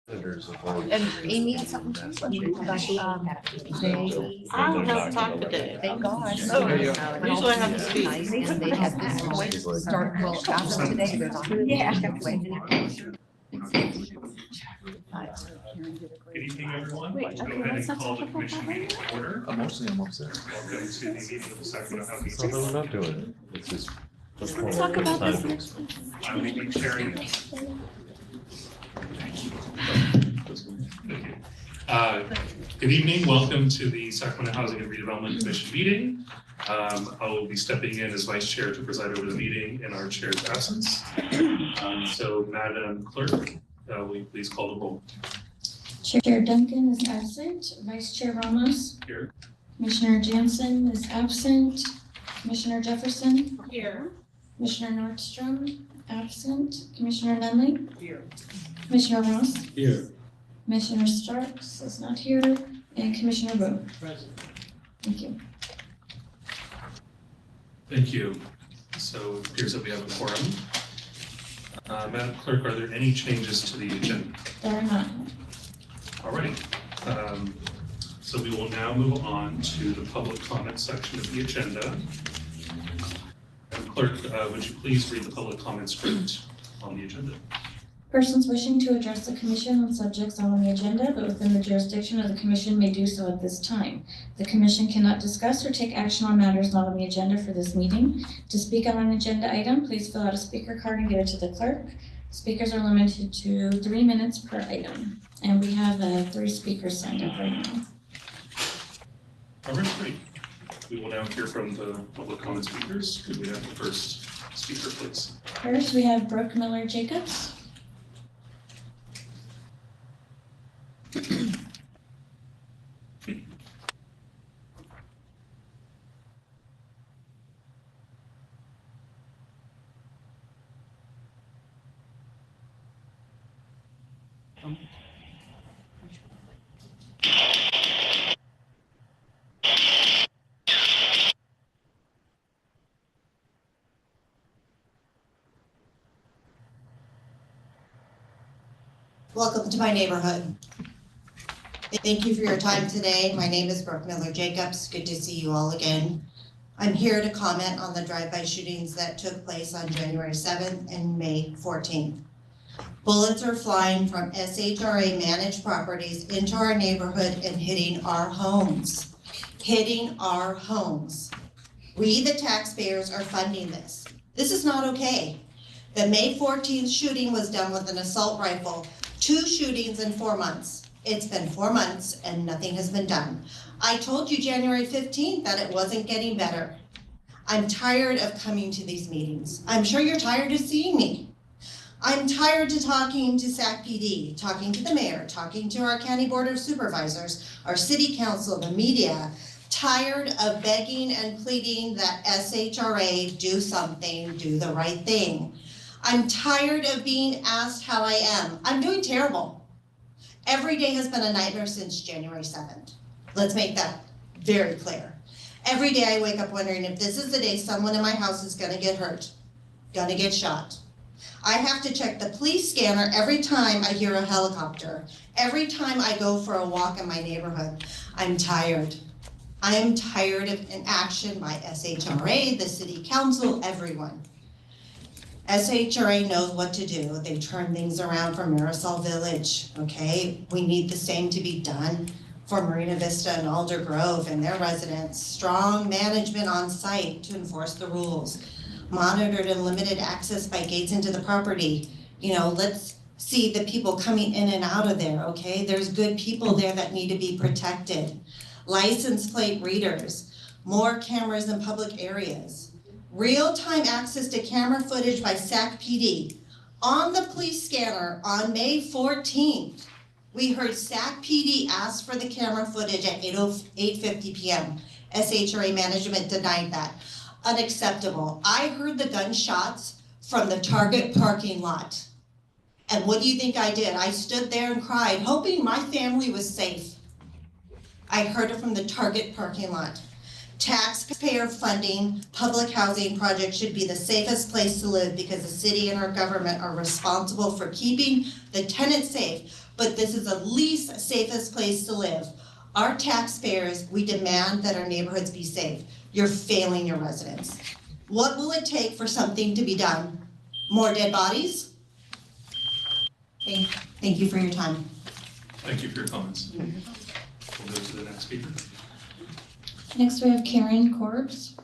And Amy had something too, but they, I don't have time today. thank God. Usually I have to speak. Nice, and they had this point start, well, as of today, they're on. Yeah. Good evening, everyone. Wait, Let's go okay, ahead let's and not call talk the about commission that right meeting to order. Mostly I'm upset. Welcome to the meeting of the Sacramento Housing. So then we're not doing it. It's just. Let's talk about this next week. I will be chairing this. Thank you. Good evening, welcome to the Sacramento Housing and Redevelopment Commission meeting. I will be stepping in as vice chair to preside over the meeting in our chair's absence. So Madam Clerk, will you please call the roll? Chair Duncan is absent. Vice Chair Ramos. Here. Commissioner Jansen is absent. Commissioner Jefferson. Here. Commissioner Nordstrom, absent. Commissioner Nunley. Here. Commissioner Ross. Here. Commissioner Starks is not here. And Commissioner Wu. Present. Thank you. Thank you. So it appears that we have a quorum. Madam Clerk, are there any changes to the agenda? There are not. Alrighty. So we will now move on to the public comment section of the agenda. Madam Clerk, would you please read the public comment script on the agenda? Persons wishing to address the commission on subjects on the agenda but within the jurisdiction of the commission may do so at this time. The commission cannot discuss or take action on matters not on the agenda for this meeting. To speak on an agenda item, please fill out a speaker card and give it to the clerk. Speakers are limited to 3 minutes per item. And we have 3 speakers signed up right now. All right, great. We will now hear from the public comment speakers. Could we have the first speaker, please? First, we have Brooke Miller Jacobs. Welcome to my neighborhood. Thank you for your time today. My name is Brooke Miller Jacobs. Good to see you all again. I'm here to comment on the drive-by shootings that took place on January 7th and May 14th. Bullets are flying from SHRA managed properties into our neighborhood and hitting our homes. Hitting our homes. We, the taxpayers, are funding this. This is not okay. The May 14th shooting was done with an assault rifle. 2 shootings in 4 months. It's been 4 months and nothing has been done. I told you January 15th that it wasn't getting better. I'm tired of coming to these meetings. I'm sure you're tired of seeing me. I'm tired of talking to SAC PD, talking to the mayor, talking to our county board of supervisors, our city council, the media. Tired of begging and pleading that SHRA do something, do the right thing. I'm tired of being asked how I am. I'm doing terrible. Every day has been a nightmare since January 7th. Let's make that very clear. Every day I wake up wondering if this is the day someone in my house is gonna get hurt, gonna get shot. I have to check the police scanner every time I hear a helicopter, every time I go for a walk in my neighborhood. I'm tired. I am tired of inaction by SHRA, the city council, everyone. SHRA knows what to do. They turn things around for Marisol Village, okay? We need the same to be done for Marina Vista and Alder Grove and their residents. Strong management on site to enforce the rules. Monitored and limited access by gates into the property. You know, let's see the people coming in and out of there, okay? There's good people there that need to be protected. License plate readers, more cameras in public areas. Real-time access to camera footage by SAC PD. On the police scanner on May 14th, we heard SAC PD ask for the camera footage at 8:50 p.m. SHRA management denied that. Unacceptable. I heard the gunshots from the Target parking lot. And what do you think I did? I stood there and cried, hoping my family was safe. I heard it from the Target parking lot. Taxpayer funding public housing projects should be the safest place to live because the city and our government are responsible for keeping the tenants safe, but this is the least safest place to live. Our taxpayers, we demand that our neighborhoods be safe. You're failing your residents. What will it take for something to be done? More dead bodies? Thank you for your time. Thank you for your comments. We'll go to the next speaker. Next we have Karen Corbs.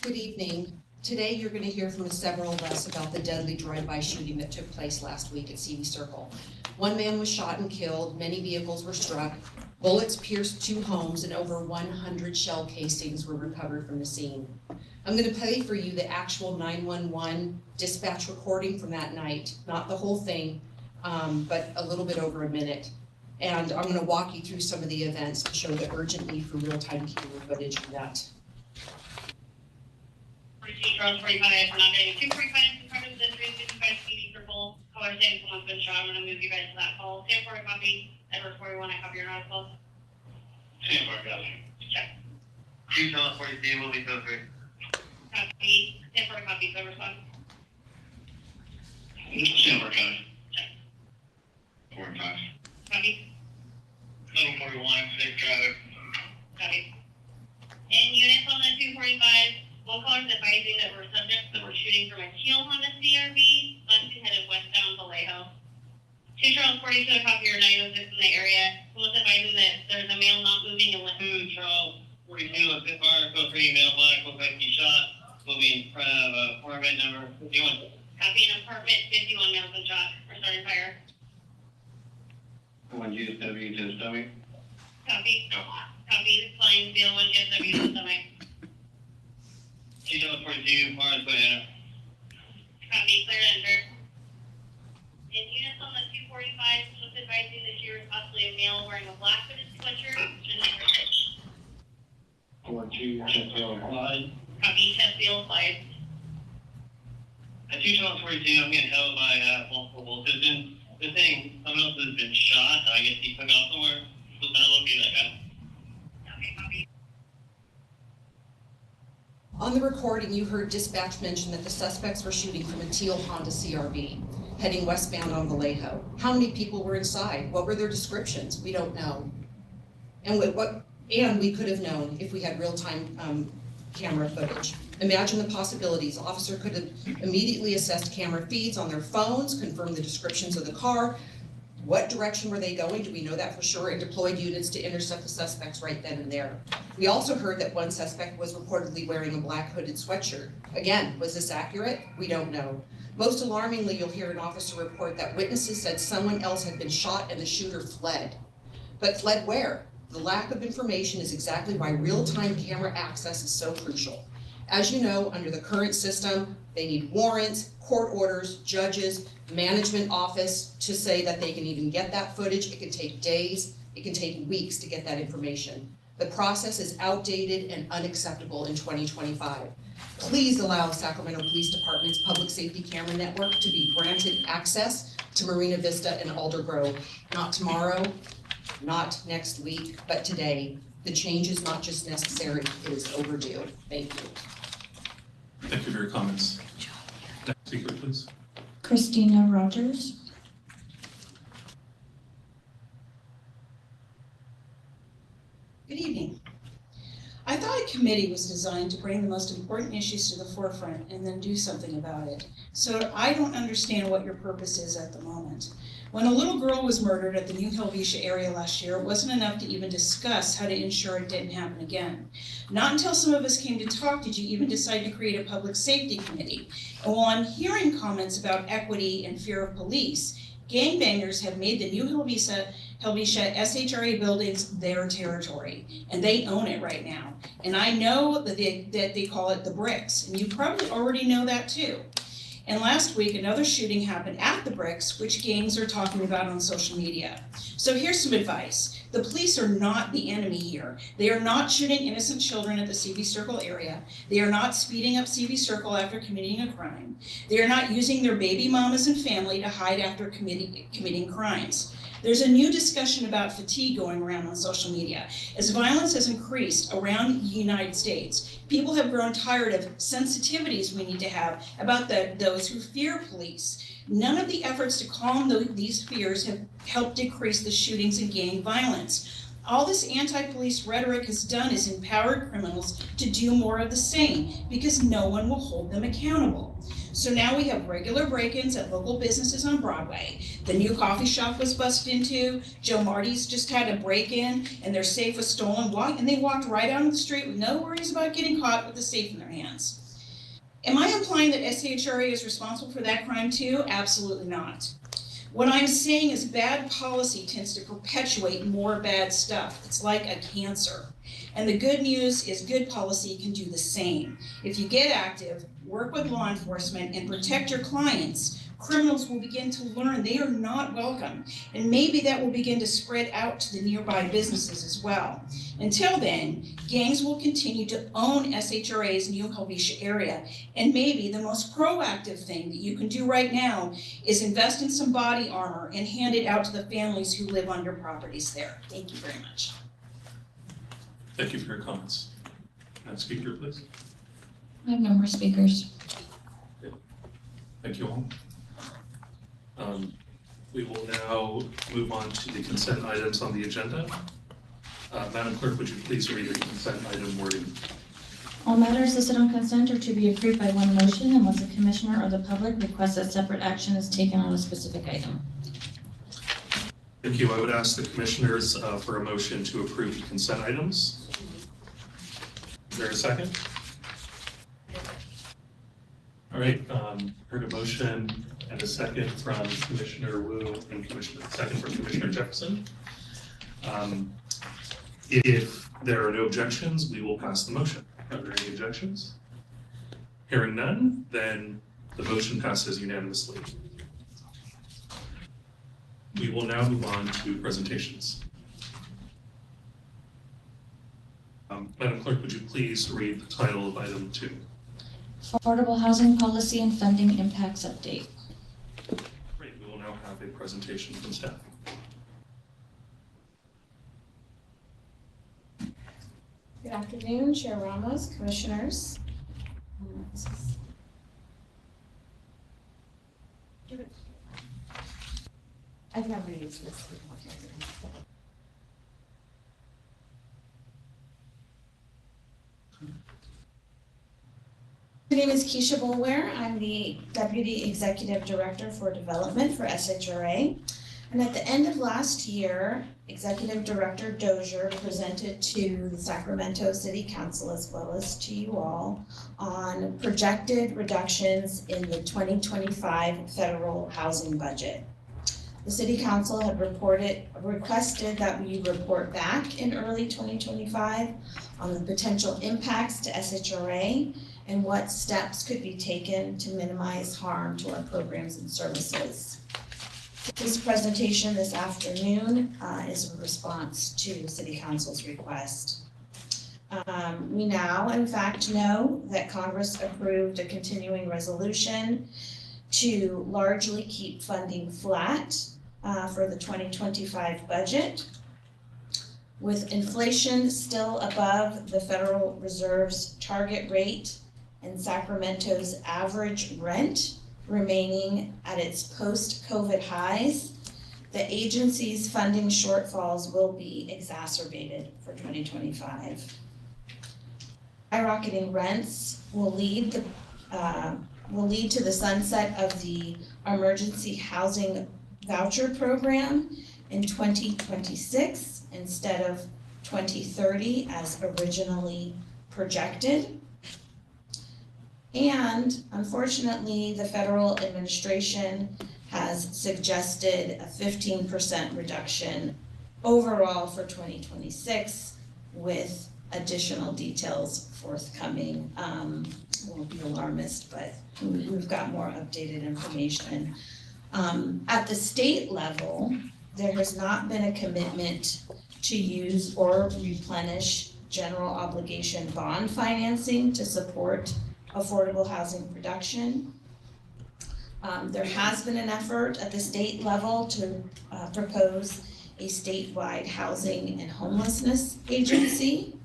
Good evening. Today you're going to hear from several of us about the deadly drive-by shooting that took place last week at CV Circle. One man was shot and killed, many vehicles were struck, bullets pierced 2 homes, and over 100 shell casings were recovered from the scene. I'm going to play for you the actual 911 dispatch recording from that night, not the whole thing, but a little bit over a minute. And I'm going to walk you through some of the events to show the urgent need for real-time camera footage of that. 42 Charles 45, we're not getting 245 in front of the 355 CD circle. Caller saying someone's been shot. I'm going to move you guys to that call. Stand for a copy. Edward 41, I copy your article. Stand for a copy. Check. 2 Charles 43, will be filtered. Copy. Stand for a copy. So respond. Stand for a copy. Check. 45. Copy. 1141, safe driver. Copy. In units on the 245, local callers advising that we're subjects that were shooting from a teal Honda CRV, left headed westbound Vallejo. 2 Charles 42, I copy your 906 in the area. Someone's advising that there's a male not moving and 2 Charles 42, let's hit fire, code 3, male black, looks like he shot. Will be in front of apartment number 51. Copy an apartment 51 males been shot. We're starting fire. 1 GSW to the stomach. Copy. No. Copy. Flying field 1 GSW to the stomach. 2 Charles 42, fire is put in. Copy. Clear to enter. In units on the 245, just advising that you're possibly a male wearing a black hooded sweatshirt and a shirt. 42, check field applied. Copy. Test field applied. At 2 Charles 42, I'm getting held by multiple citizens. They're saying someone else has been shot. I guess he took off somewhere. So that will be that guy. Okay, copy. On the recording, you heard dispatch mention that the suspects were shooting from a teal Honda CRV, heading westbound on Vallejo. How many people were inside? What were their descriptions? We don't know. And we could have known if we had real-time camera footage. Imagine the possibilities. Officer could have immediately assessed camera feeds on their phones, confirmed the descriptions of the car. What direction were they going? Do we know that for sure? And deployed units to intercept the suspects right then and there. We also heard that one suspect was reportedly wearing a black hooded sweatshirt. Again, was this accurate? We don't know. Most alarmingly, you'll hear an officer report that witnesses said someone else had been shot and the shooter fled. But fled where? The lack of information is exactly why real-time camera access is so crucial. As you know, under the current system, they need warrants, court orders, judges, management office to say that they can even get that footage. It can take days, it can take weeks to get that information. The process is outdated and unacceptable in 2025. Please allow Sacramento Police Department's Public Safety Camera Network to be granted access to Marina Vista and Alder Grove. Not tomorrow, not next week, but today. The change is not just necessary, it is overdue. Thank you. Thank you for your comments. Next speaker, please. Christina Rogers. Good evening. I thought a committee was designed to bring the most important issues to the forefront and then do something about it. So I don't understand what your purpose is at the moment. When a little girl was murdered at the New Helvetia area last year, it wasn't enough to even discuss how to ensure it didn't happen again. Not until some of us came to talk did you even decide to create a public safety committee. And while I'm hearing comments about equity and fear of police, gangbangers have made the New Helvetia SHRA buildings their territory, and they own it right now. And I know that they call it the bricks, and you probably already know that too. And last week, another shooting happened at the Bricks, which gangs are talking about on social media. So here's some advice. The police are not the enemy here. They are not shooting innocent children at the CV Circle area. They are not speeding up CV Circle after committing a crime. They are not using their baby mamas and family to hide after committing crimes. There's a new discussion about fatigue going around on social media. As violence has increased around the United States, people have grown tired of sensitivities we need to have about those who fear police. None of the efforts to calm these fears have helped decrease the shootings and gang violence. All this anti-police rhetoric has done is empowered criminals to do more of the same because no one will hold them accountable. So now we have regular break-ins at local businesses on Broadway. The new coffee shop was busted into. Joe Marty's just had a break-in and their safe was stolen, and they walked right out on the street with no worries about getting caught with the safe in their hands. Am I implying that SHRA is responsible for that crime too? Absolutely not. What I'm saying is bad policy tends to perpetuate more bad stuff. It's like a cancer. And the good news is good policy can do the same. If you get active, work with law enforcement, and protect your clients, criminals will begin to learn they are not welcome. And maybe that will begin to spread out to the nearby businesses as well. Until then, gangs will continue to own SHRA's New Helvetia area. And maybe the most proactive thing that you can do right now is invest in some body armor and hand it out to the families who live on your properties there. Thank you very much. Thank you for your comments. Next speaker, please. I have no more speakers. Thank you all. We will now move on to the consent items on the agenda. Madam Clerk, would you please read the consent item wording? All matters listed on consent are to be approved by one motion unless a commissioner or the public requests that separate action is taken on a specific item. Thank you. I would ask the commissioners for a motion to approve the consent items. Is there a second? All right, heard a motion and a second from Commissioner Wu and second from Commissioner Jefferson. If there are no objections, we will pass the motion. Are there any objections? Hearing none, then the motion passes unanimously. We will now move on to presentations. Madam Clerk, would you please read the title of item 2? Affordable Housing Policy and Funding Impacts Update. Great, we will now have a presentation from staff. Good afternoon, Chair Ramos, Commissioners. I've never used this. My name is Keisha Boulware. I'm the Deputy Executive Director for Development for SHRA. And at the end of last year, Executive Director Dozier presented to the Sacramento City Council as well as to you all on projected reductions in the 2025 federal housing budget. The City Council had requested that we report back in early 2025 on the potential impacts to SHRA and what steps could be taken to minimize harm to our programs and services. This presentation this afternoon is a response to City Council's request. We now, in fact, know that Congress approved a continuing resolution to largely keep funding flat for the 2025 budget. With inflation still above the Federal Reserve's target rate and Sacramento's average rent remaining at its post-COVID highs, the agency's funding shortfalls will be exacerbated for 2025. Skyrocketing rents will lead to the sunset of the emergency housing voucher program in 2026 instead of 2030 as originally projected. And unfortunately, the federal administration has suggested a 15% reduction overall for 2026 with additional details forthcoming won't be alarmist, but we've got more updated information. At the state level, there has not been a commitment to use or replenish general obligation bond financing to support affordable housing production. There has been an effort at the state level to propose a statewide housing and homelessness agency.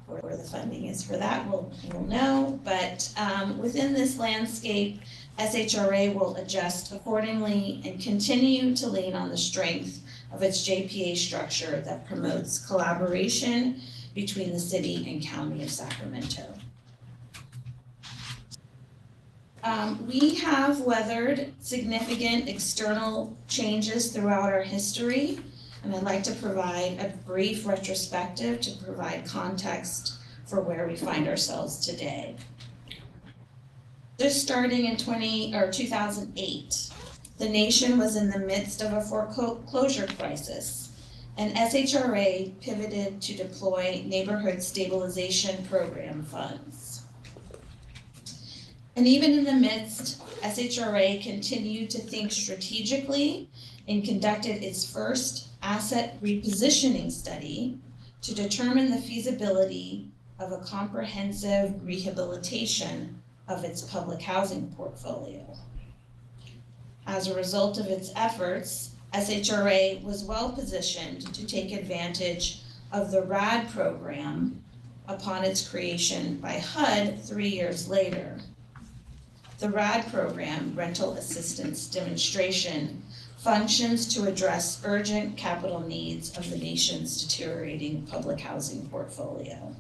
Where the funding is for that, we'll know, but within this landscape, SHRA will adjust accordingly and continue to lean on the strength of its JPA structure that promotes collaboration between the city and county of Sacramento. We have weathered significant external changes throughout our history, and I'd like to provide a brief retrospective to provide context for where we find ourselves today. Just starting in 2008, the nation was in the midst of a foreclosure crisis, and SHRA pivoted to deploy neighborhood stabilization program funds. And even in the midst, SHRA continued to think strategically and conducted its first asset repositioning study to determine the feasibility of a comprehensive rehabilitation of its public housing portfolio. As a result of its efforts, SHRA was well positioned to take advantage of the RAD program upon its creation by HUD 3 years later. The RAD program, Rental Assistance Demonstration, functions to address urgent capital needs of the nation's deteriorating public housing portfolio.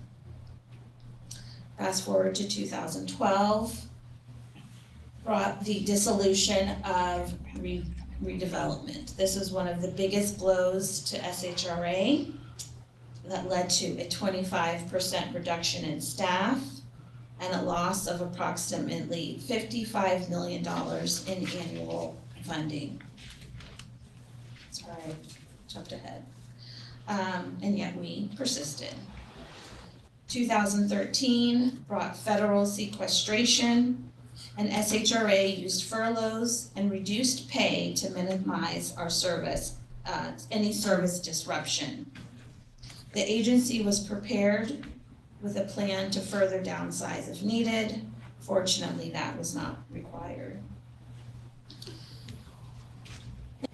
Fast forward to 2012, brought the dissolution of redevelopment. This was one of the biggest blows to SHRA that led to a 25% reduction in staff and a loss of approximately $55 million in annual funding. Sorry, I jumped ahead. And yet we persisted. 2013 brought federal sequestration, and SHRA used furloughs and reduced pay to minimize our any service disruption. The agency was prepared with a plan to further downsize if needed. Fortunately, that was not required.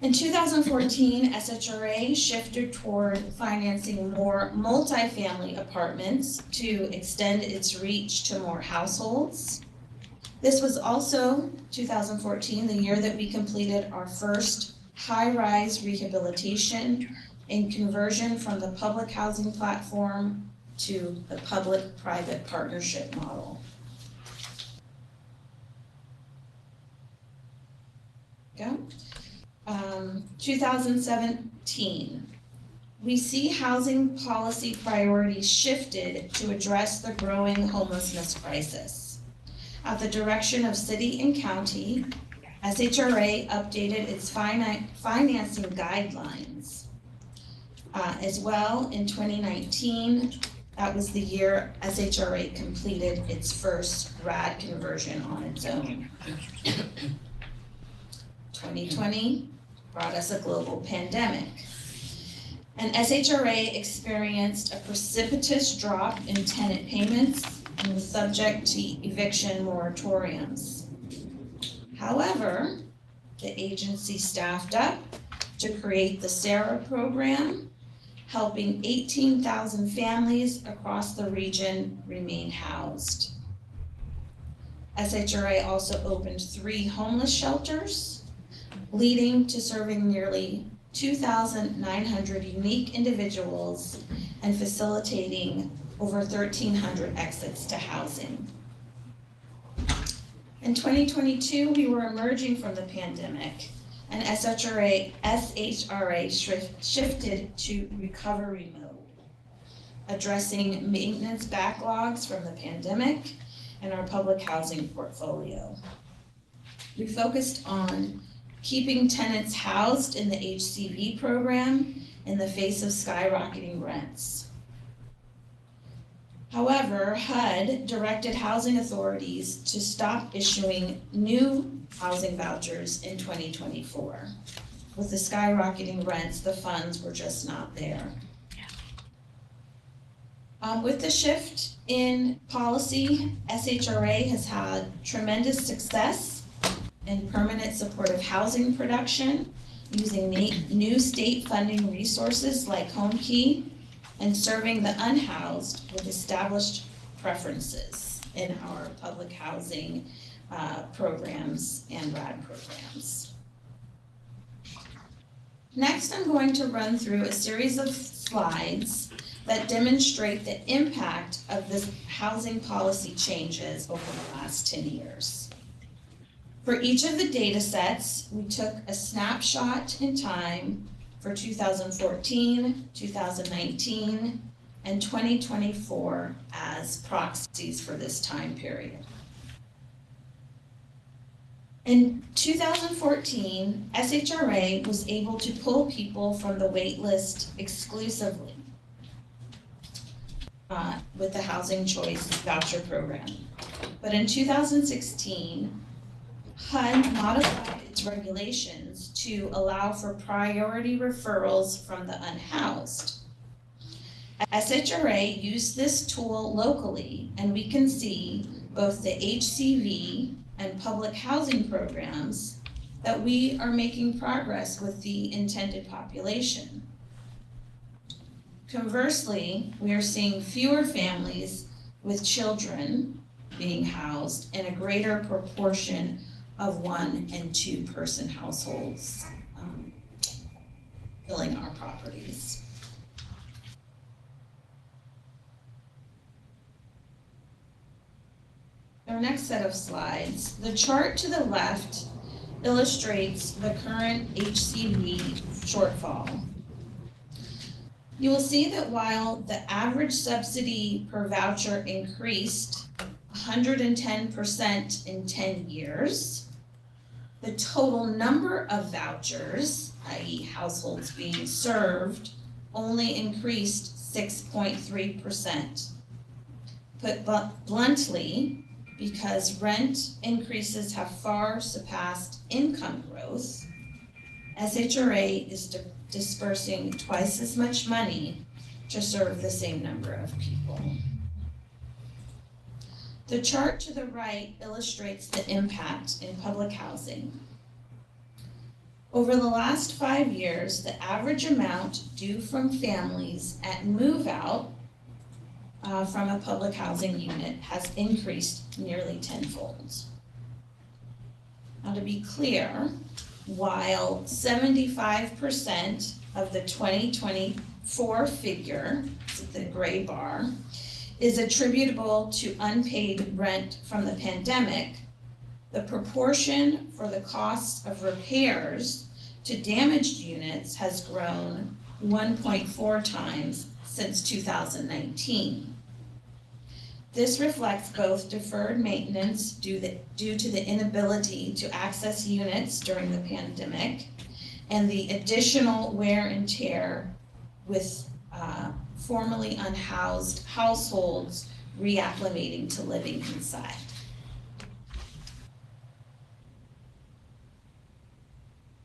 In 2014, SHRA shifted toward financing more multifamily apartments to extend its reach to more households. This was also 2014, the year that we completed our first high-rise rehabilitation and conversion from the public housing platform to the public-private partnership model. 2017, we see housing policy priorities shifted to address the growing homelessness crisis. At the direction of city and county, SHRA updated its financing guidelines. As well, in 2019, that was the year SHRA completed its first RAD conversion on its own. 2020 brought us a global pandemic, and SHRA experienced a precipitous drop in tenant payments and was subject to eviction moratoriums. However, the agency staffed up to create the SHRA program, helping 18,000 families across the region remain housed. SHRA also opened 3 homeless shelters, leading to serving nearly 2,900 unique individuals and facilitating over 1,300 exits to housing. In 2022, we were emerging from the pandemic, and SHRA shifted to recovery mode, addressing maintenance backlogs from the pandemic and our public housing portfolio. We focused on keeping tenants housed in the HCV program in the face of skyrocketing rents. However, HUD directed housing authorities to stop issuing new housing vouchers in 2024. With the skyrocketing rents, the funds were just not there. With the shift in policy, SHRA has had tremendous success in permanent supportive housing production using new state funding resources like Home Key and serving the unhoused with established preferences in our public housing programs and RAD programs. Next, I'm going to run through a series of slides that demonstrate the impact of the housing policy changes over the last 10 years. For each of the data sets, we took a snapshot in time for 2014, 2019, and 2024 as proxies for this time period. In 2014, SHRA was able to pull people from the wait list exclusively with the Housing Choice Voucher Program. But in 2016, HUD modified its regulations to allow for priority referrals from the unhoused. SHRA used this tool locally, and we can see both the HCV and public housing programs that we are making progress with the intended population. Conversely, we are seeing fewer families with children being housed and a greater proportion of 1- and 2-person households filling our properties. Our next set of slides, the chart to the left illustrates the current HCV shortfall. You will see that while the average subsidy per voucher increased 110% in 10 years, the total number of vouchers, i.e. households being served, only increased 6.3%. Put bluntly, because rent increases have far surpassed income growth, SHRA is dispersing twice as much money to serve the same number of people. The chart to the right illustrates the impact in public housing. Over the last 5 years, the average amount due from families at move-out from a public housing unit has increased nearly tenfold. Now, to be clear, while 75% of the 2024 figure, the gray bar, is attributable to unpaid rent from the pandemic, the proportion for the cost of repairs to damaged units has grown 1.4 times since 2019. This reflects both deferred maintenance due to the inability to access units during the pandemic and the additional wear and tear with formerly unhoused households reacclimating to living inside.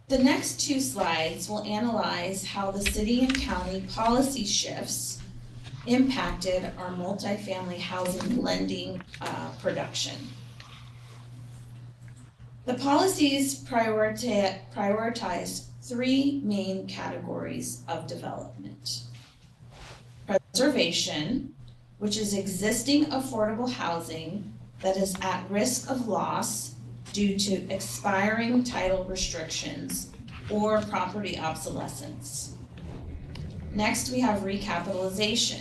The next 2 slides will analyze how the city and county policy shifts impacted our multifamily housing lending production. The policies prioritize 3 main categories of development. Preservation, which is existing affordable housing that is at risk of loss due to expiring title restrictions or property obsolescence. Next, we have recapitalization.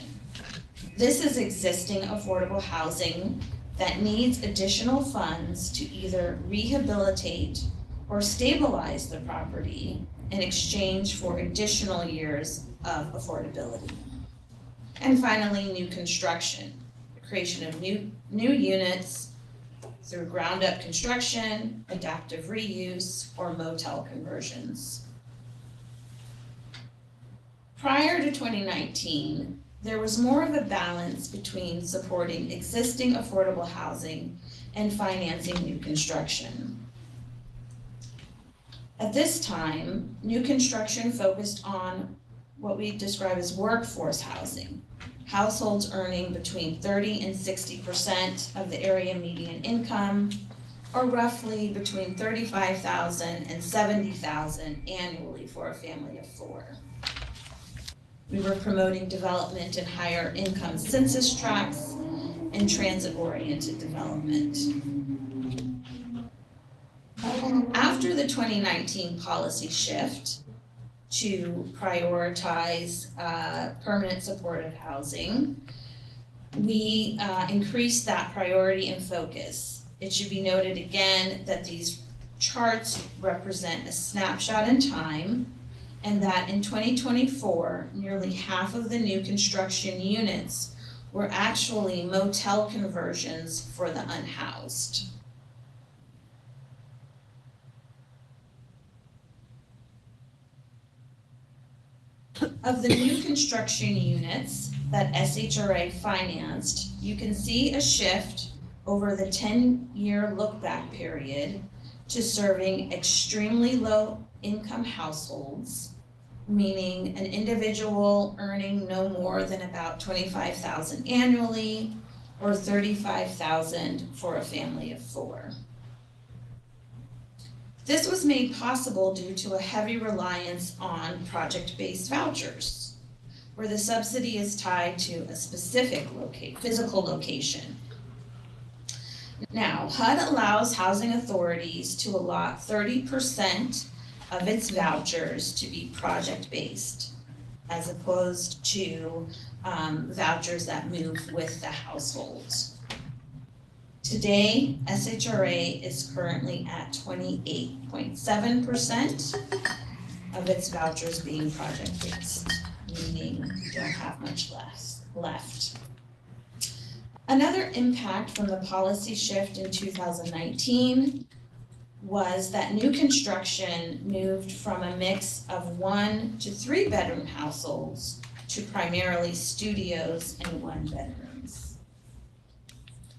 This is existing affordable housing that needs additional funds to either rehabilitate or stabilize the property in exchange for additional years of affordability. And finally, new construction, the creation of new units through ground-up construction, adaptive reuse, or motel conversions. Prior to 2019, there was more of a balance between supporting existing affordable housing and financing new construction. At this time, new construction focused on what we describe as workforce housing, households earning between 30 and 60% of the area median income, or roughly between $35,000 and $70,000 annually for a family of 4. We were promoting development in higher income census tracts and transit-oriented development. After the 2019 policy shift to prioritize permanent supportive housing, we increased that priority and focus. It should be noted again that these charts represent a snapshot in time, and that in 2024, nearly half of the new construction units were actually motel conversions for the unhoused. Of the new construction units that SHRA financed, you can see a shift over the 10-year look-back period to serving extremely low-income households, meaning an individual earning no more than about $25,000 annually or $35,000 for a family of 4. This was made possible due to a heavy reliance on project-based vouchers, where the subsidy is tied to a specific physical location. Now, HUD allows housing authorities to allot 30% of its vouchers to be project-based, as opposed to vouchers that move with the households. Today, SHRA is currently at 28.7% of its vouchers being project-based, meaning we don't have much left. Another impact from the policy shift in 2019 was that new construction moved from a mix of 1 to 3 bedroom households to primarily studios and 1 bedrooms.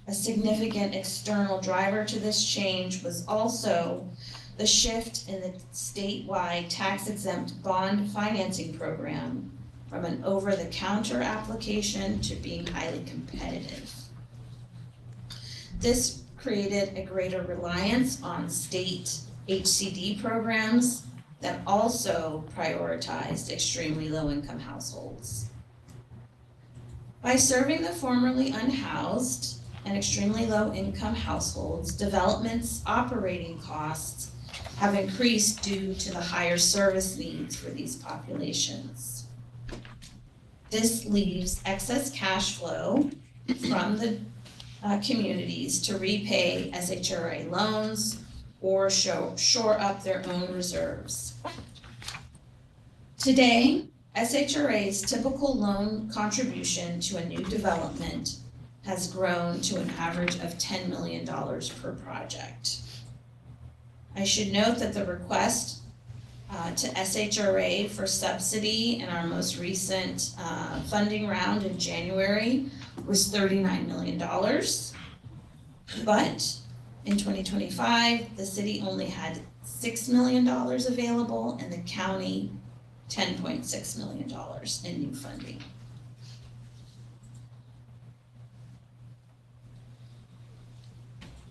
A significant external driver to this change was also the shift in the statewide tax-exempt bond financing program from an over-the-counter application to being highly competitive. This created a greater reliance on state HCD programs that also prioritized extremely low-income households. By serving the formerly unhoused and extremely low-income households, development's operating costs have increased due to the higher service needs for these populations. This leaves excess cash flow from the communities to repay SHRA loans or shore up their own reserves. Today, SHRA's typical loan contribution to a new development has grown to an average of $10 million per project. I should note that the request to SHRA for subsidy in our most recent funding round in January was $39 million. But in 2025, the city only had $6 million available and the county $10.6 million in new funding.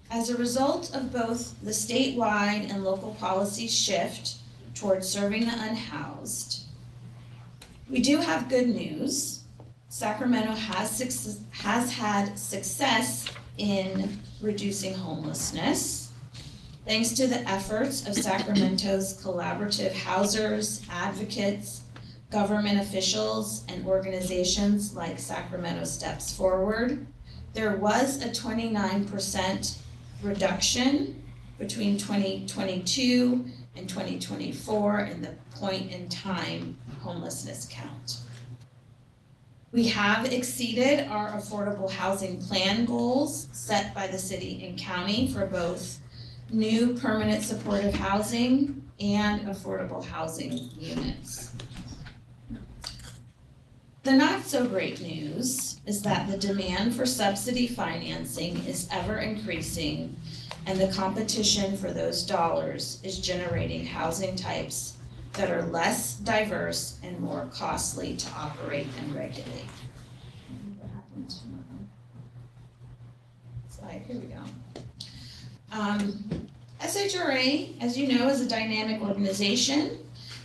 As a result of both the statewide and local policy shift towards serving the unhoused, we do have good news. Sacramento has had success in reducing homelessness, thanks to the efforts of Sacramento's collaborative housers, advocates, government officials, and organizations like Sacramento Steps Forward. There was a 29% reduction between 2022 and 2024 in the point-in-time homelessness count. We have exceeded our affordable housing plan goals set by the city and county for both new permanent supportive housing, and affordable housing units. The not so great news is that the demand for subsidy financing is ever increasing, and the competition for those dollars is generating housing types that are less diverse and more costly to operate and regulate. What happened to my slide? Here we go. SHRA, as you know, is a dynamic organization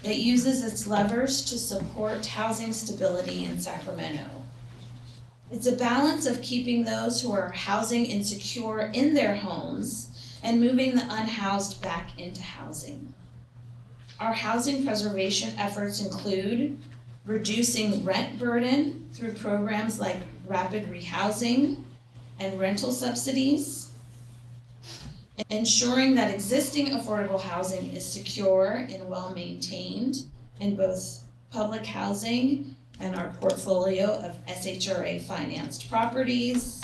that uses its levers to support housing stability in Sacramento. It's a balance of keeping those who are housing insecure in their homes and moving the unhoused back into housing. Our housing preservation efforts include reducing rent burden through programs like rapid rehousing and rental subsidies, ensuring that existing affordable housing is secure and well-maintained in both public housing and our portfolio of SHRA financed properties.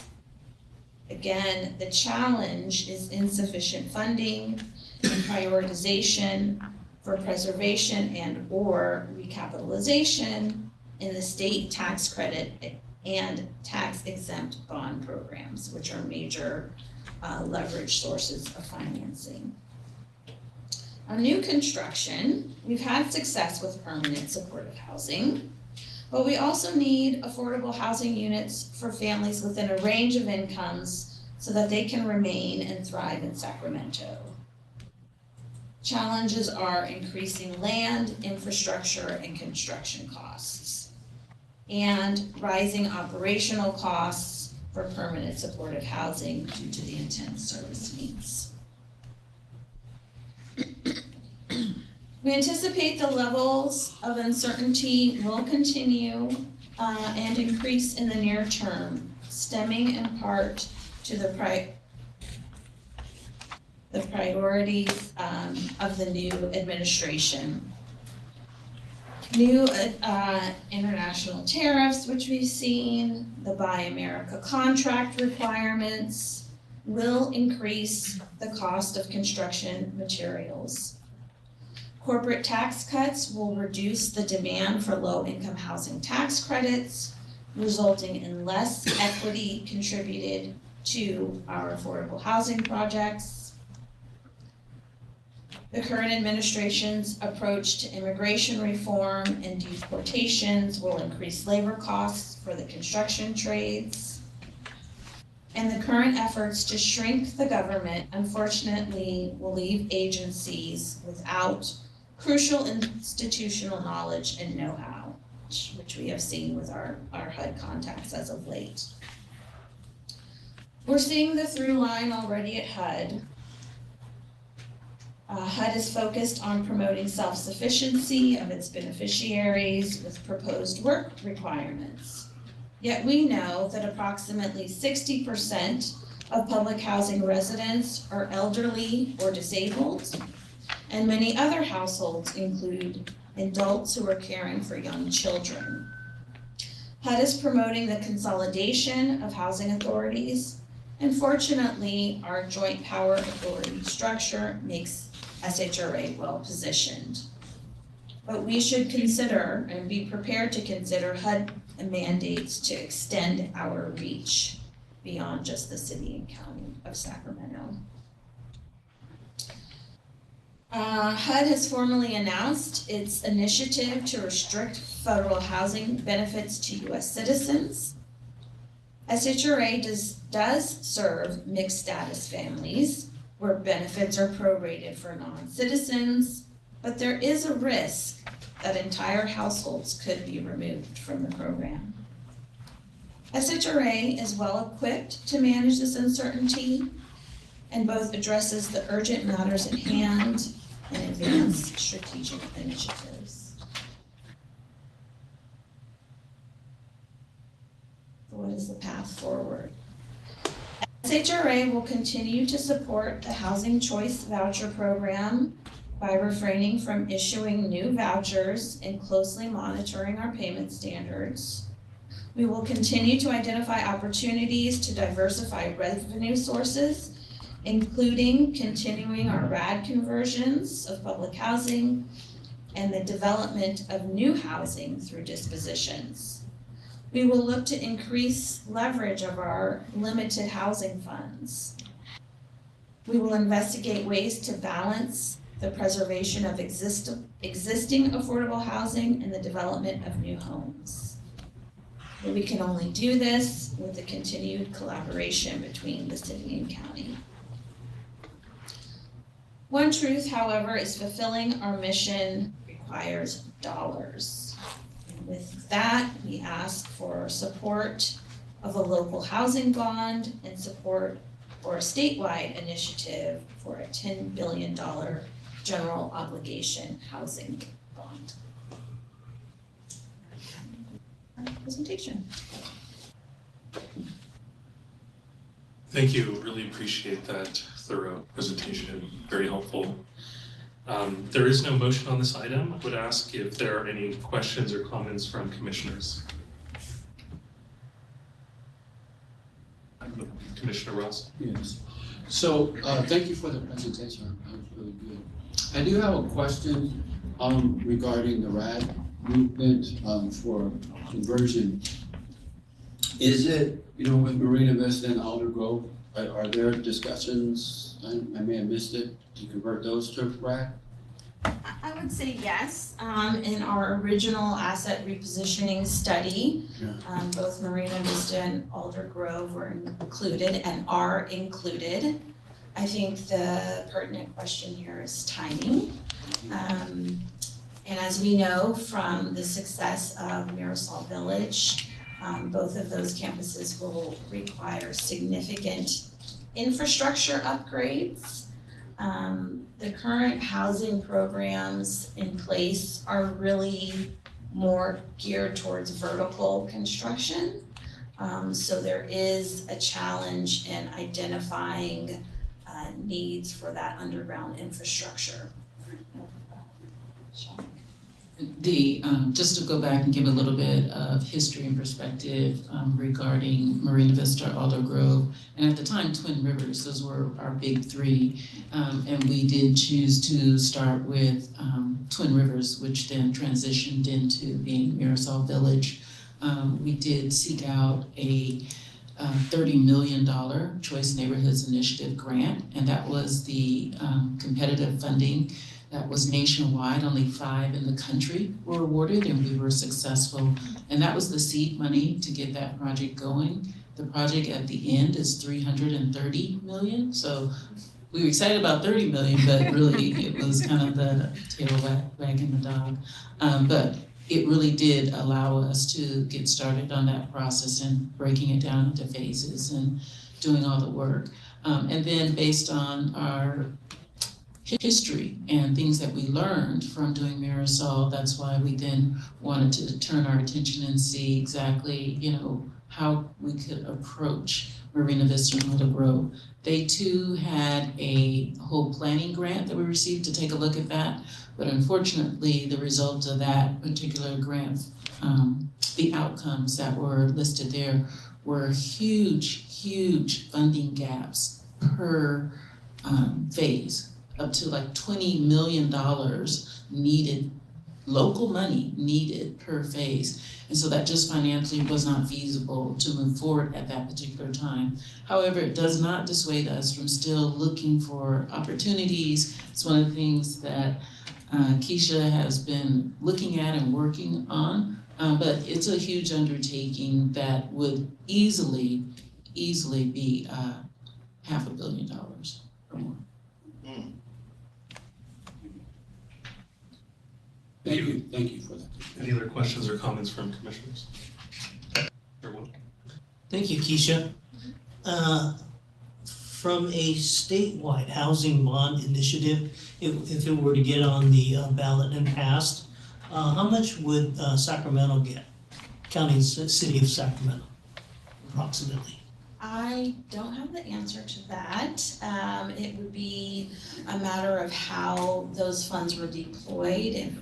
Again, the challenge is insufficient funding and prioritization for preservation and or recapitalization in the state tax credit and tax exempt bond programs, which are major leverage sources of financing. On new construction, we've had success with permanent supportive housing, but we also need affordable housing units for families within a range of incomes so that they can remain and thrive in Sacramento. Challenges are increasing land, infrastructure, and construction costs, and rising operational costs for permanent supportive housing due to the intense service needs. We anticipate the levels of uncertainty will continue and increase in the near term, stemming in part to the priorities of the new administration. New international tariffs, which we've seen, the Buy America contract requirements will increase the cost of construction materials. Corporate tax cuts will reduce the demand for low-income housing tax credits, resulting in less equity contributed to our affordable housing projects. The current administration's approach to immigration reform and deportations will increase labor costs for the construction trades. And the current efforts to shrink the government, unfortunately, will leave agencies without crucial institutional knowledge and know-how, which we have seen with our HUD contacts as of late. We're seeing the through line already at HUD. HUD is focused on promoting self-sufficiency of its beneficiaries with proposed work requirements. Yet we know that approximately 60% of public housing residents are elderly or disabled, and many other households include adults who are caring for young children. HUD is promoting the consolidation of housing authorities, and fortunately, our joint power authority structure makes SHRA well positioned. But we should consider and be prepared to consider HUD mandates to extend our reach beyond just the city and county of Sacramento. HUD has formally announced its initiative to restrict federal housing benefits to U.S. citizens. SHRA does serve mixed status families where benefits are prorated for non-citizens, but there is a risk that entire households could be removed from the program. SHRA is well equipped to manage this uncertainty and both addresses the urgent matters at hand and advance strategic initiatives. So what is the path forward? SHRA will continue to support the Housing Choice Voucher Program by refraining from issuing new vouchers and closely monitoring our payment standards. We will continue to identify opportunities to diversify revenue sources, including continuing our RAD conversions of public housing and the development of new housing through dispositions. We will look to increase leverage of our limited housing funds. We will investigate ways to balance the preservation of existing affordable housing and the development of new homes. And we can only do this with the continued collaboration between the city and county. One truth, however, is fulfilling our mission requires dollars. And with that, we ask for support of a local housing bond and support for a statewide initiative for a $10 billion general obligation housing bond. Presentation. Thank you, really appreciate that thorough presentation, very helpful. There is no motion on this item. I would ask if there are any questions or comments from commissioners. Commissioner Ross? Yes. So, thank you for the presentation. That was really good. I do have a question regarding the RAD movement for conversion. Is it, with Marina Vista and Alder Grove, are there discussions, I may have missed it, to convert those to RAD? I would say yes. In our original asset repositioning study, both Marina Vista and Alder Grove were included and are included. I think the pertinent question here is timing. And as we know from the success of Mirasol Village, both of those campuses will require significant infrastructure upgrades. The current housing programs in place are really more geared towards vertical construction. So there is a challenge in identifying needs for that underground infrastructure. Just to go back and give a little bit of history and perspective regarding Marina Vista, Alder Grove, and at the time Twin Rivers, those were our big three. And we did choose to start with Twin Rivers, which then transitioned into being Mirasol Village. We did seek out a $30 million Choice Neighborhoods Initiative grant, and that was the competitive funding that was nationwide. Only 5 in the country were awarded, and we were successful. And that was the seed money to get that project going. The project at the end is $330 million. So we were excited about 30 million, but really it was kind of the tail wagging the dog. But it really did allow us to get started on that process and breaking it down into phases and doing all the work. And then based on our history and things that we learned from doing Mirasol, that's why we then wanted to turn our attention and see exactly, how we could approach Marina Vista and Alder Grove. They too had a whole planning grant that we received to take a look at that, but unfortunately the results of that particular grant, the outcomes that were listed there were huge funding gaps per phase. Up to like $20 million needed, local money needed per phase. And so that just financially was not feasible to move forward at that particular time. However, it does not dissuade us from still looking for opportunities. It's one of the things that Keisha has been looking at and working on, but it's a huge undertaking that would easily be $500 million or more. Thank you for that. Any other questions or comments from commissioners? Thank you, Keisha. From a statewide housing bond initiative, if it were to get on the ballot and passed, how much would Sacramento get? County and City of Sacramento, approximately. I don't have the answer to that. It would be a matter of how those funds were deployed. If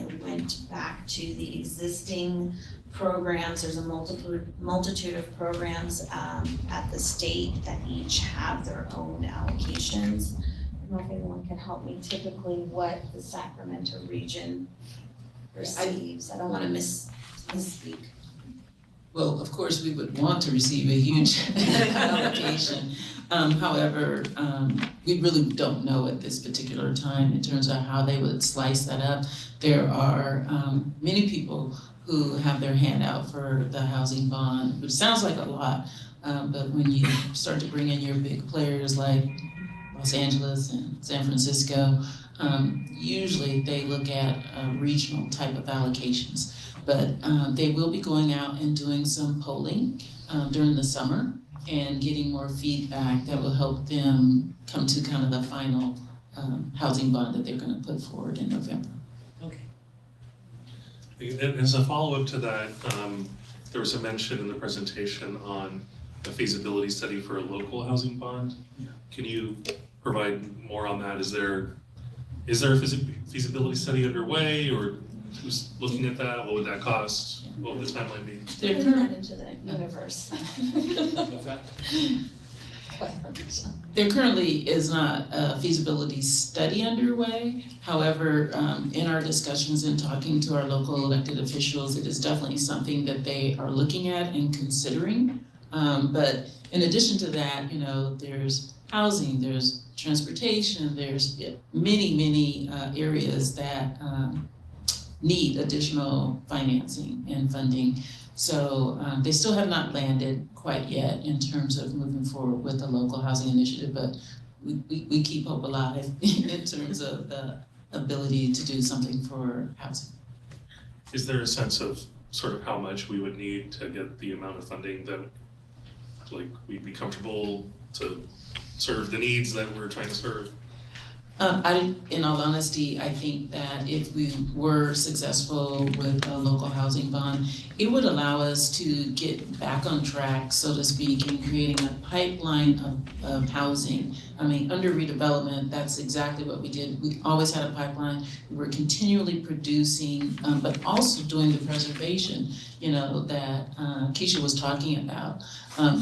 it went back to the existing programs, there's a multitude of programs at the state that each have their own allocations. I don't know if anyone can help me typically what the Sacramento region receives. I don't want to misspeak. Well, of course, we would want to receive a huge allocation. However, we really don't know at this particular time in terms of how they would slice that up. There are many people who have their hand out for the housing bond, which sounds like a lot, but when you start to bring in your big players like Los Angeles and San Francisco, usually they look at regional type of allocations. But they will be going out and doing some polling during the summer and getting more feedback that will help them come to kind of the final housing bond that they're going to put forward in November. And as a follow-up to that, there was a mention in the presentation on a feasibility study for a local housing bond. Can you provide more on that? Is there a feasibility study underway, or who's looking at that? What would that cost? What would the timeline be? Put that into the universe. There currently is not a feasibility study underway. However, in our discussions and talking to our local elected officials, it is definitely something that they are looking at and considering. But in addition to that, there's housing, there's transportation, there's many areas that need additional financing and funding. So they still have not landed quite yet in terms of moving forward with the local housing initiative, but we keep hope alive in terms of the ability to do something for housing. Is there a sense of sort of how much we would need to get the amount of funding that we'd be comfortable to serve the needs that we're trying to serve? In all honesty, I think that if we were successful with a local housing bond, it would allow us to get back on track, so to speak, in creating a pipeline of housing. I mean, under redevelopment, that's exactly what we did. We always had a pipeline. We were continually producing, but also doing the preservation, that Keisha was talking about.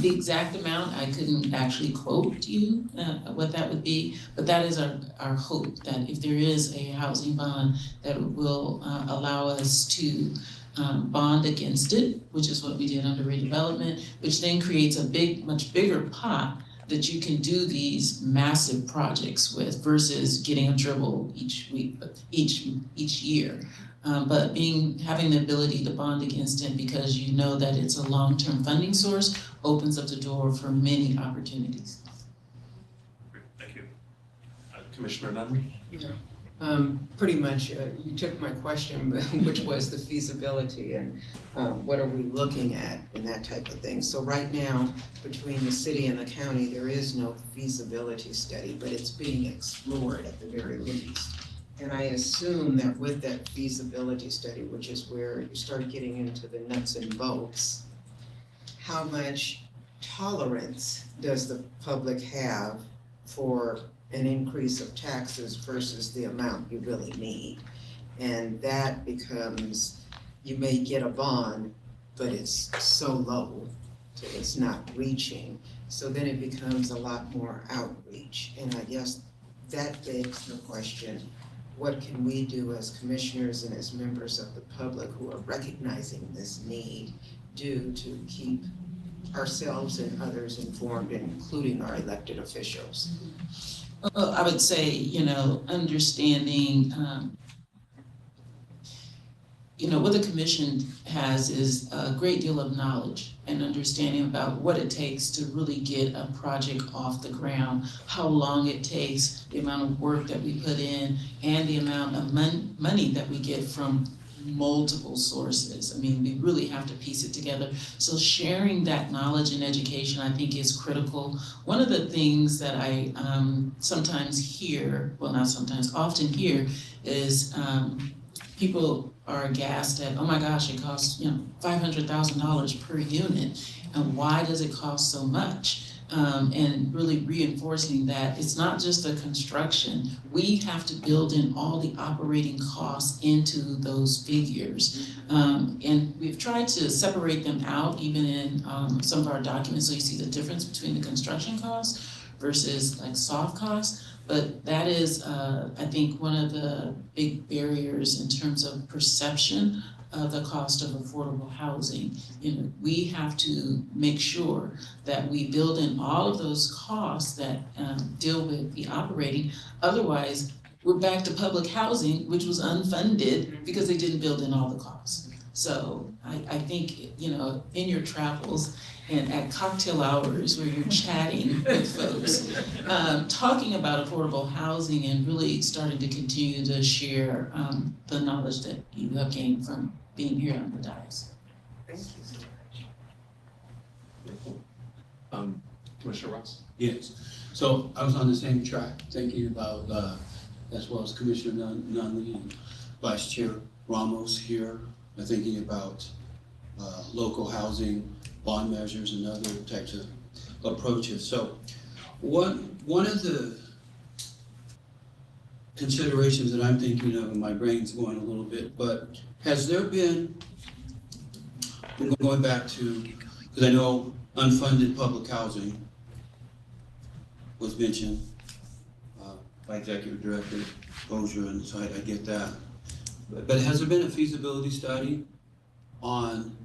The exact amount, I couldn't actually quote you what that would be, but that is our hope, that if there is a housing bond, that will allow us to bond against it, which is what we did under redevelopment, which then creates a much bigger pot that you can do these massive projects with versus getting a dribble each year. But having the ability to bond against it because you know that it's a long-term funding source opens up the door for many opportunities. Great, thank you. Commissioner Nunley? Pretty much, you took my question, which was the feasibility and what are we looking at and that type of thing. So right now, between the city and the county, there is no feasibility study, but it's being explored at the very least. And I assume that with that feasibility study, which is where you start getting into the nuts and bolts, how much tolerance does the public have for an increase of taxes versus the amount you really need? And that becomes, you may get a bond, but it's so low, so it's not reaching. So then it becomes a lot more outreach. And I guess that begs the question, what can we do as commissioners and as members of the public who are recognizing this need do to keep ourselves and others informed, including our elected officials? Well, I would say, understanding, what the commission has is a great deal of knowledge and understanding about what it takes to really get a project off the ground, how long it takes, the amount of work that we put in, and the amount of money that we get from multiple sources. I mean, we really have to piece it together. So sharing that knowledge and education, I think, is critical. One of the things that I sometimes hear, well, not sometimes, often hear, is people are aghast at, oh my gosh, it costs $500,000 per unit, and why does it cost so much? And really reinforcing that it's not just the construction. We have to build in all the operating costs into those figures. And we've tried to separate them out even in some of our documents, so you see the difference between the construction costs versus like soft costs. But that is, I think, one of the big barriers in terms of perception the cost of affordable housing. We have to make sure that we build in all of those costs that deal with the operating. Otherwise, we're back to public housing, which was unfunded because they didn't build in all the costs. So I think, in your travels and at cocktail hours where you're chatting with folks, talking about affordable housing and really starting to continue to share the knowledge that you have gained from being here on the dais. Thank you so much. Commissioner Ross? Yes, so I was on the same track, thinking about, as well as Commissioner Nunley and Vice Chair Ramos here, thinking about local housing, bond measures, and other types of approaches. So one of the considerations that I'm thinking of, and my brain's going a little bit, but has there been, going back to, because I know unfunded public housing was mentioned by Executive Director Bozier, and so I get that. But has there been a feasibility study on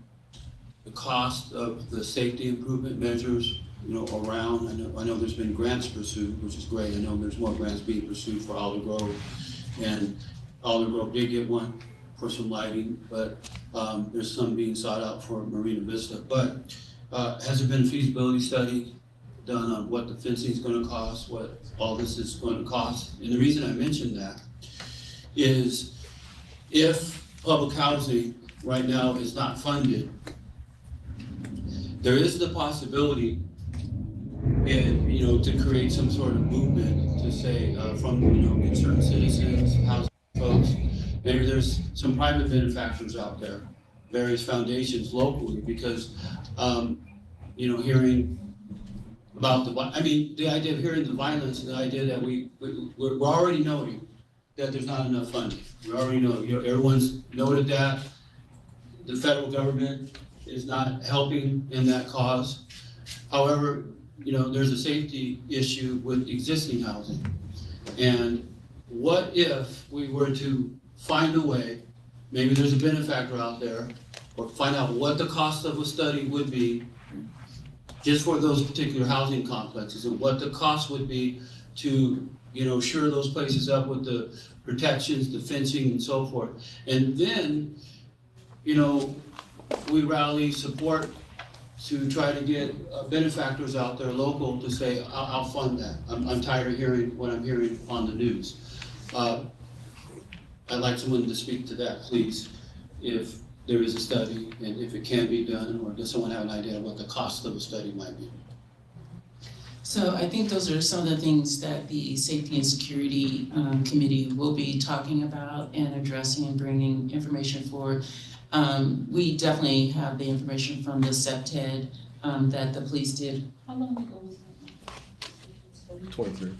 the cost of the safety improvement measures, around? I know there's been grants pursued, which is great. I know there's more grants being pursued for Alder Grove, and Alder Grove did get one for some lighting, but there's some being sought out for Marina Vista. But has there been a feasibility study done on what the fencing is going to cost, what all this is going to cost? And the reason I mention that is if public housing right now is not funded, there is the possibility, to create some sort of movement to say from concerned citizens, housing folks. Maybe there's some private benefactors out there, various foundations locally, because hearing about the idea of hearing the violence, and the idea that we're already knowing that there's not enough funding. We already know, everyone's noted that. The federal government is not helping in that cause. However, there's a safety issue with existing housing. And what if we were to find a way, maybe there's a benefactor out there, or find out what the cost of a study would be just for those particular housing complexes, and what the cost would be to, shore those places up with the protections, the fencing, and so forth. And then, we rally support to try to get benefactors out there local to say, I'll fund that. I'm tired of hearing what I'm hearing on the news. I'd like someone to speak to that, please, if there is a study and if it can be done, or does someone have an idea of what the cost of a study might be? So I think those are some of the things that the Safety and Security Committee will be talking about and addressing and bringing information forward. We definitely have the information from the SEPTED that the police did. How long ago was that? 23.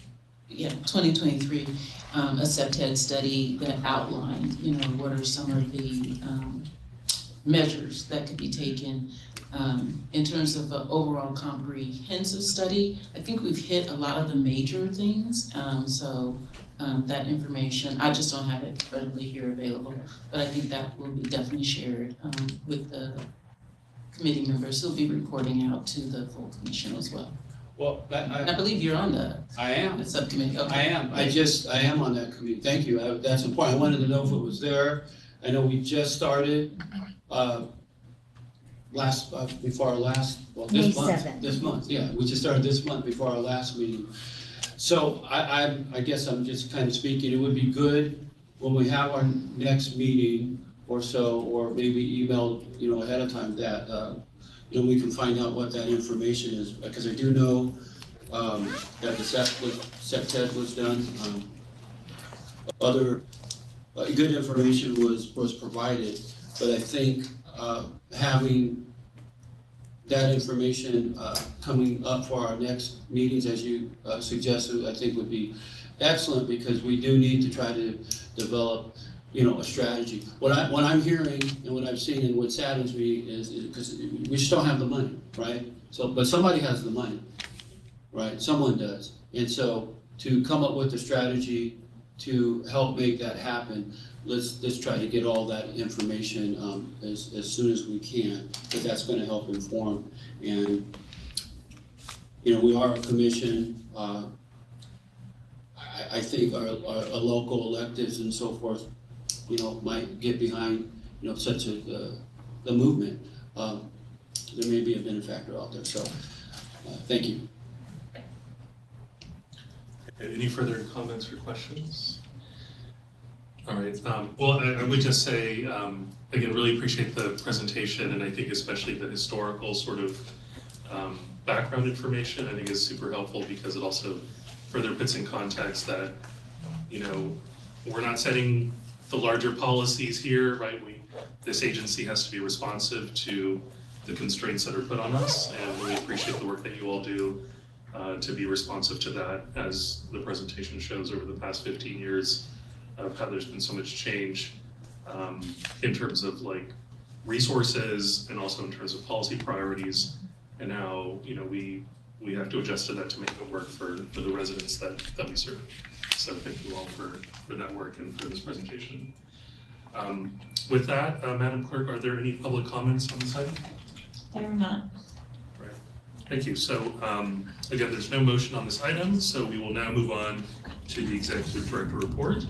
Yeah, 2023, a SEPTED study that outlined, what are some of the measures that could be taken in terms of an overall comprehensive study. I think we've hit a lot of the major things, that information, I just don't have it readily here available, but I think that will be definitely shared with the committee members. Who'll be reporting out to the full commission as well. Well, I believe you're on the subcommittee. Okay. I am. I am on that committee. Thank you. That's important. I wanted to know if it was there. I know we just started before our last, this month. This month, yeah. We just started this month before our last meeting. So I guess I'm just kind of speaking. It would be good when we have our next meeting or so, or maybe email, ahead of time that, we can find out what that information is, because I do know that the SEPTED was done. Other good information was provided, but I think having that information coming up for our next meetings, as you suggested, I think would be excellent, because we do need to try to develop, a strategy. What I'm hearing and what I've seen and what saddens me is because we just don't have the money, right? So, but somebody has the money, right? Someone does. And so to come up with a strategy to help make that happen, let's try to get all that information as soon as we can, because that's gonna help inform. And, you know, we are a commission. I think our local electeds and so forth, you know, might get behind, you know, such the movement. There may be a benefactor out there, so thank you. Any further comments or questions? All right, well, I would just say, again, really appreciate the presentation, and I think especially the historical sort of background information, I think is super helpful, because it also further puts in context that, you know, we're not setting the larger policies here, right? This agency has to be responsive to the constraints that are put on us, and really appreciate the work that you all do to be responsive to that, as the presentation shows over the past 15 years of how there's been so much change in terms of like resources and also in terms of policy priorities, and how, you know, we have to adjust to that to make it work for the residents that we serve. So thank you all for that work and for this presentation. With that, Madam Clerk, are there any public comments on this item? There are not. Right. Thank you. So again, there's no motion on this item, so we will now move on to the Executive Director report.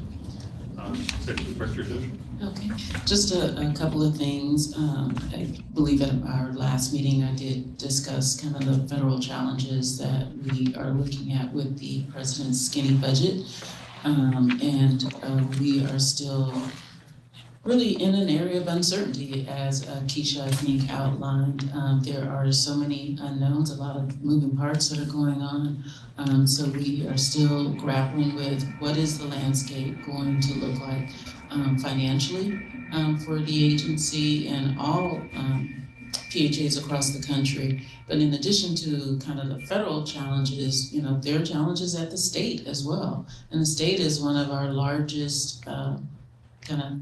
Executive Director Dozier. Okay, just a couple of things. I believe at our last meeting, I did discuss kind of the federal challenges that we are looking at with the president's skinny budget. We are still really in an area of uncertainty, as Keisha, I think, outlined. There are so many unknowns, a lot of moving parts that are going on. So we are still grappling with what is the landscape going to look like financially for the agency and all PHAs across the country. But in addition to kind of the federal challenges, you know, there are challenges at the state as well. And the state is one of our largest kind of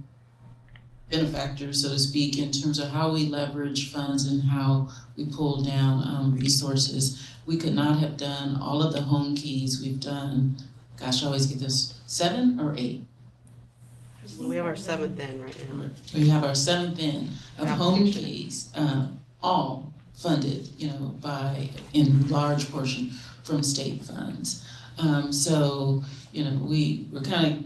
benefactors, so to speak, in terms of how we leverage funds and how we pull down resources. We could not have done all of the home keys we've done. Gosh, I always get this, 7 or 8? We have our 7th in right now. We have our 7th in of home keys, all funded, you know, in large portion from state funds. So, you know, we're kind of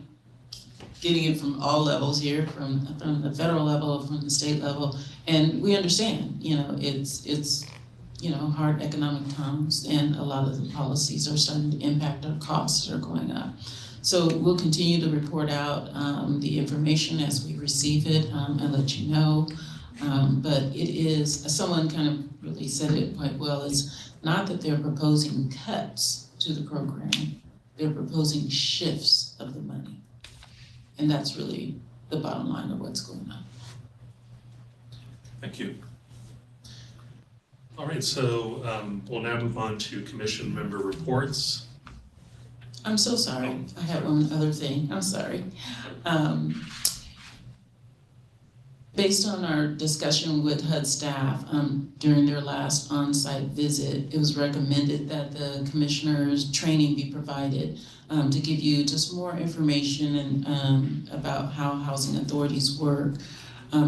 getting it from all levels here, from the federal level, from the state level, and we understand, you know, it's you know, hard economic times, and a lot of the policies are starting to impact our costs that are going up. So we'll continue to report out the information as we receive it and let you know. But it is, someone kind of really said it quite well, it's not that they're proposing cuts to the program, they're proposing shifts of the money. And that's really the bottom line of what's going on. Thank you. All right, so we'll now move on to commission member reports. I'm so sorry. I had one other thing. I'm sorry. Based on our discussion with HUD staff during their last on-site visit, it was recommended that the commissioners' training be provided to give you just more information and about how housing authorities work.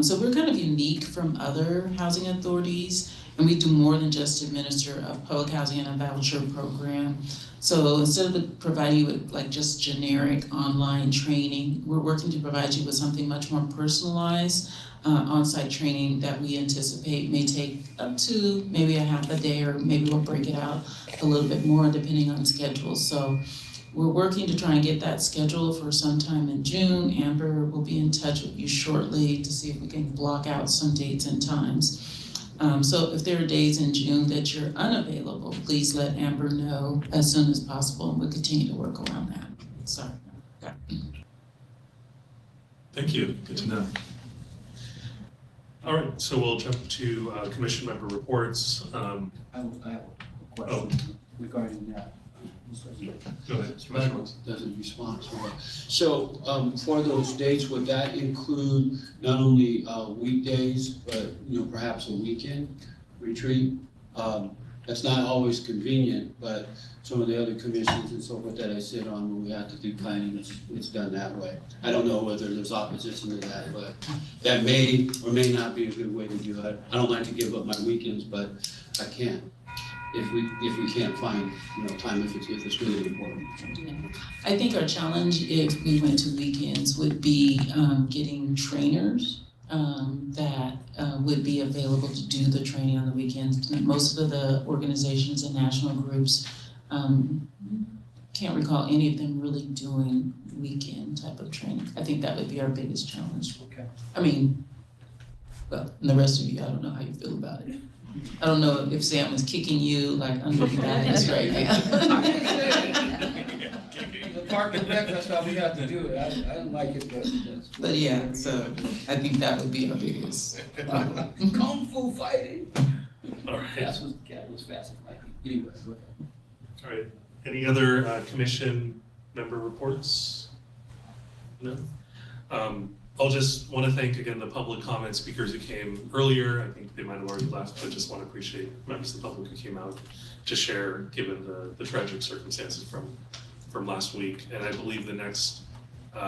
So we're kind of unique from other housing authorities, and we do more than just administer a public housing and a voucher program. So instead of providing you with like just generic online training, we're working to provide you with something much more personalized on-site training that we anticipate may take up to maybe a half a day, or maybe we'll break it out a little bit more depending on schedules. So we're working to try and get that scheduled for sometime in June. Amber will be in touch with you shortly to see if we can block out some dates and times. So if there are days in June that you're unavailable, please let Amber know as soon as possible, and we'll continue to work around that. Sorry. Okay. Thank you, good to know. All right, so we'll jump to commission member reports. I have a question regarding that. Go ahead. Doesn't respond so well. So for those dates, would that include not only weekdays, but, you know, perhaps a weekend retreat? That's not always convenient, but some of the other commissions and so forth that I sit on, when we have to do planning, it's done that way. I don't know whether there's opposition to that, but that may or may not be a good way to do it. I don't like to give up my weekends, but I can't. If we can't find, time if it's really important. I think our challenge, if we went to weekends, would be getting trainers that would be available to do the training on the weekends. Most of the organizations and national groups, can't recall any of them really doing weekend type of training. I think that would be our biggest challenge. Okay. I mean, well, and the rest of you, I don't know how you feel about it. I don't know if Sam is kicking you like under the guidance right now. The park and rec, that's how we have to do it. I don't like it, but. But yeah, so I think that would be our biggest problem. Kung Fu fighting. All right. Cat was fast fighting. Anyway, go ahead. All right, any other commission member reports? No? I'll just want to thank again the public comment speakers who came earlier. I think they might have already left, but just want to appreciate members of the public who came out to share, given the tragic circumstances from last week. And I believe the next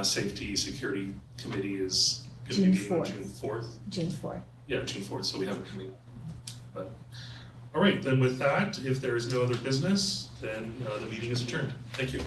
Safety Security Committee is going to be meeting on June 4th. June 4th. Yeah, June 4th, so we have a committee. But, all right, then with that, if there is no other business, then the meeting is adjourned. Thank you.